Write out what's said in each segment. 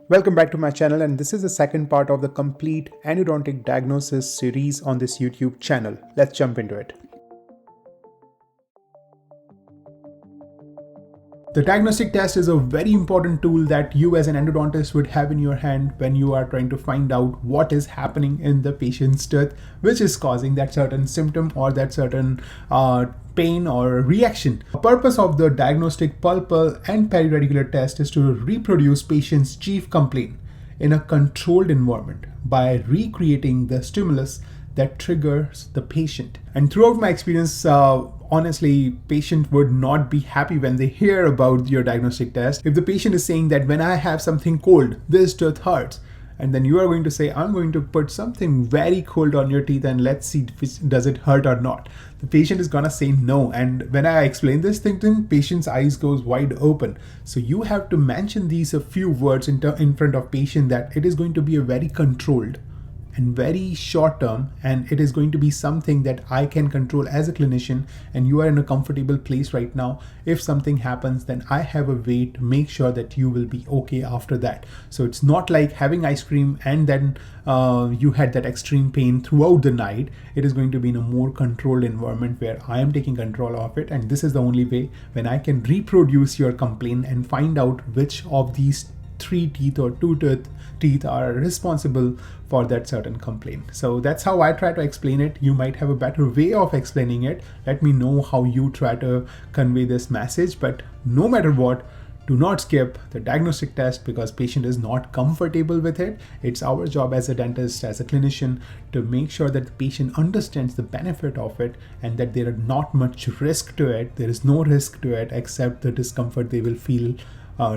Welcome back to my channel, and this is the second part of the complete endodontic diagnosis series on this YouTube channel. Let's jump into it. The diagnostic test is a very important tool that you as an endodontist would have in your hand when you are trying to find out what is happening in the patient's tooth, which is causing that certain symptom or that certain pain or reaction. The purpose of the diagnostic pulpal and periradicular test is to reproduce patient's chief complaint in a controlled environment by recreating the stimulus that triggers the patient. And throughout my experience, honestly, patient would not be happy when they hear about your diagnostic test. If the patient is saying that when I have something cold, this tooth hurts, and then you are going to say, I'm going to put something very cold on your teeth and let's see does it hurt or not. The patient is gonna say no. And when I explain this thing to him, patient's eyes goes wide open. So you have to mention these a few words in front of patient that it is going to be a very controlled and very short term, and it is going to be something that I can control as a clinician, and you are in a comfortable place right now. If something happens, then I have a way to make sure that you will be okay after that. So it's not like having ice cream and then you had that extreme pain throughout the night. It is going to be in a more controlled environment where I am taking control of it, and this is the only way when I can reproduce your complaint and find out which of these 3 teeth or 2 teeth are responsible for that certain complaint. So that's how I try to explain it. You might have a better way of explaining it. Let me know how you try to convey this message, but no matter what, do not skip the diagnostic test because patient is not comfortable with it. It's our job as a dentist, as a clinician, to make sure that the patient understands the benefit of it and that there are not much risk to it. There is no risk to it except the discomfort they will feel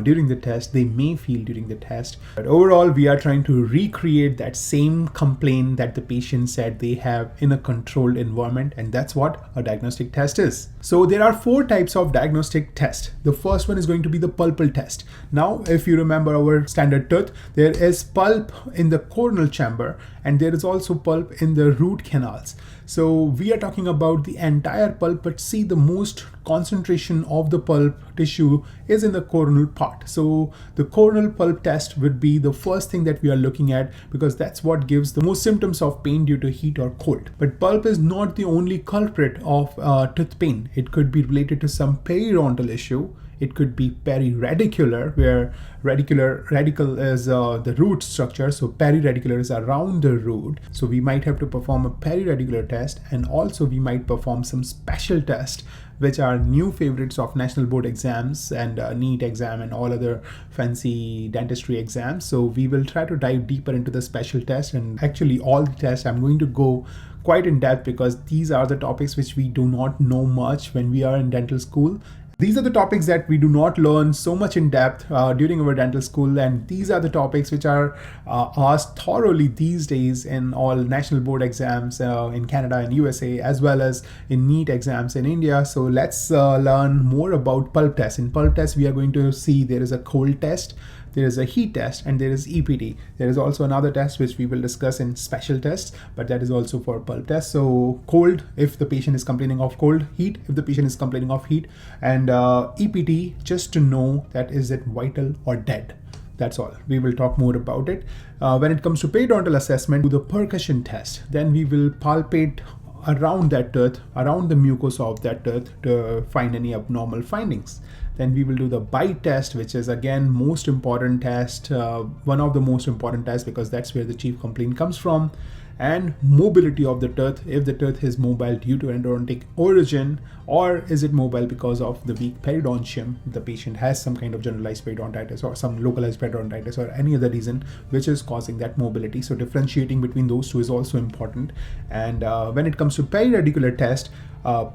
during the test, they may feel during the test. But overall, we are trying to recreate that same complaint that the patient said they have in a controlled environment, and that's what a diagnostic test is. So there are 4 types of diagnostic test. The first one is going to be the pulpal test. Now, if you remember our standard tooth, there is pulp in the coronal chamber and there is also pulp in the root canals. So we are talking about the entire pulp, but see, the most concentration of the pulp tissue is in the coronal part. So the coronal pulp test would be the first thing that we are looking at because that's what gives the most symptoms of pain due to heat or cold. But pulp is not the only culprit of tooth pain. It could be related to some periodontal issue. It could be periradicular, where radical is the root structure, so periradicular is around the root. So we might have to perform a periradicular test, and also we might perform some special tests, which are new favorites of national board exams and NEET exam and all other fancy dentistry exams. So we will try to dive deeper into the special test, and actually all the tests I'm going to go quite in depth because these are the topics which we do not know much when we are in dental school. These are the topics that we do not learn so much in depth during our dental school, and these are the topics which are asked thoroughly these days in all national board exams in Canada and USA, as well as in NEET exams in India. So let's learn more about pulp test. In pulp test, we are going to see there is a cold test, there is a heat test, and there is EPT. There is also another test which we will discuss in special tests, but that is also for pulp test. So cold, if the patient is complaining of cold; heat, if the patient is complaining of heat; and EPT, just to know that is it vital or dead. That's all. We will talk more about it. When it comes to periodontal assessment, do the percussion test. Then we will palpate around that tooth, around the mucosa of that tooth to find any abnormal findings. Then we will do the bite test, which is again most important test, one of the most important tests because that's where the chief complaint comes from. And mobility of the tooth, if the tooth is mobile due to endodontic origin, or is it mobile because of the weak periodontium, the patient has some kind of generalized periodontitis or some localized periodontitis or any other reason which is causing that mobility. So differentiating between those two is also important. And when it comes to periradicular test,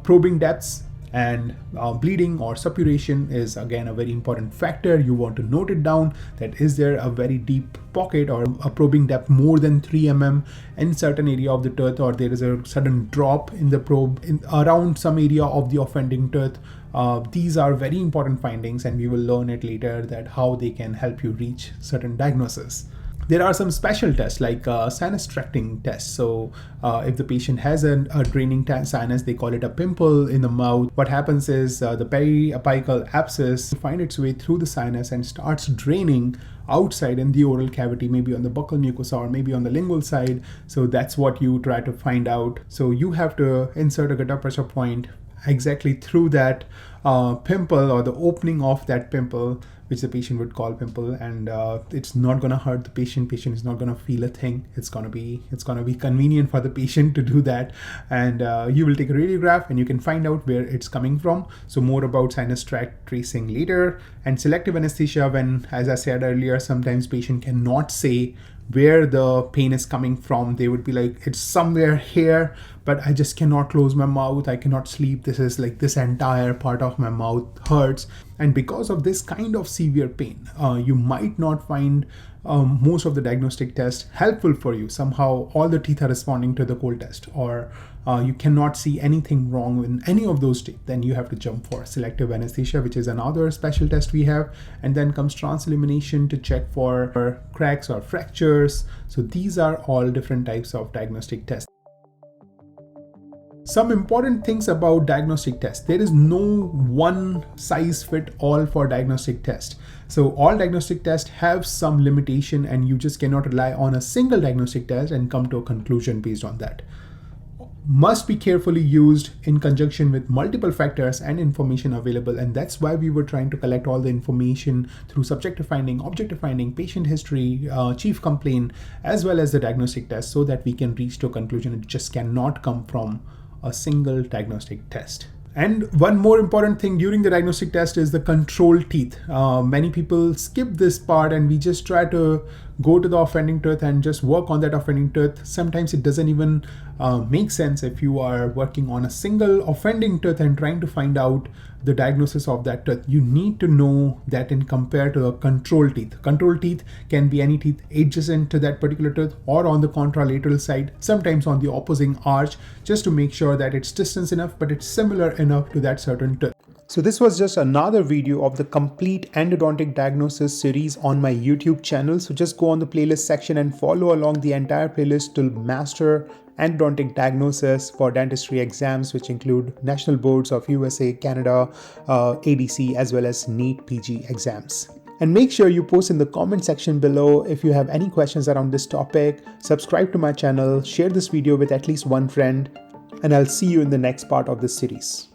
probing depths and bleeding or suppuration is again a very important factor. You want to note it down, that is there a very deep pocket or a probing depth more than 3 mm in certain area of the tooth, or there is a sudden drop in the probe around some area of the offending tooth. These are very important findings, and we will learn it later that how they can help you reach certain diagnosis. There are some special tests like sinus tracting tests. So if the patient has a draining sinus, they call it a pimple in the mouth. What happens is the periapical abscess finds its way through the sinus and starts draining outside in the oral cavity, maybe on the buccal mucosa or maybe on the lingual side. So that's what you try to find out. So you have to insert a gutter pressure point exactly through that pimple or the opening of that pimple, which the patient would call pimple, and it's not going to hurt the patient. Patient is not going to feel a thing. It's going to be convenient for the patient to do that, and you will take a radiograph and you can find out where it's coming from. So more about sinus tract tracing later. And selective anesthesia, when, as I said earlier, sometimes patient cannot say where the pain is coming from. They would be like, it's somewhere here, but I just cannot close my mouth. I cannot sleep. This is like, this entire part of my mouth hurts. And because of this kind of severe pain, you might not find most of the diagnostic tests helpful for you. Somehow all the teeth are responding to the cold test, or you cannot see anything wrong in any of those teeth. Then you have to jump for selective anesthesia, which is another special test we have. And then comes transillumination to check for cracks or fractures. So these are all different types of diagnostic tests. Some important things about diagnostic tests. There is no one size fit all for diagnostic test. So all diagnostic tests have some limitation, and you just cannot rely on a single diagnostic test and come to a conclusion based on that. Must be carefully used in conjunction with multiple factors and information available, and that's why we were trying to collect all the information through subjective finding, objective finding, patient history, chief complaint, as well as the diagnostic test, so that we can reach to a conclusion. It just cannot come from a single diagnostic test. And one more important thing during the diagnostic test is the control teeth. Many people skip this part, and we just try to go to the offending tooth and just work on that offending tooth. Sometimes it doesn't even make sense if you are working on a single offending tooth and trying to find out the diagnosis of that tooth. You need to know that and compare to a control teeth. Control teeth can be any teeth adjacent to that particular tooth or on the contralateral side, sometimes on the opposing arch, just to make sure that it's distance enough, but it's similar enough to that certain tooth. So this was just another video of the complete endodontic diagnosis series on my YouTube channel. So just go on the playlist section and follow along the entire playlist to master endodontic diagnosis for dentistry exams, which include national boards of USA, Canada, ADC, as well as NEET PG exams. And make sure you post in the comment section below if you have any questions around this topic. Subscribe to my channel, share this video with at least one friend, and I'll see you in the next part of this series.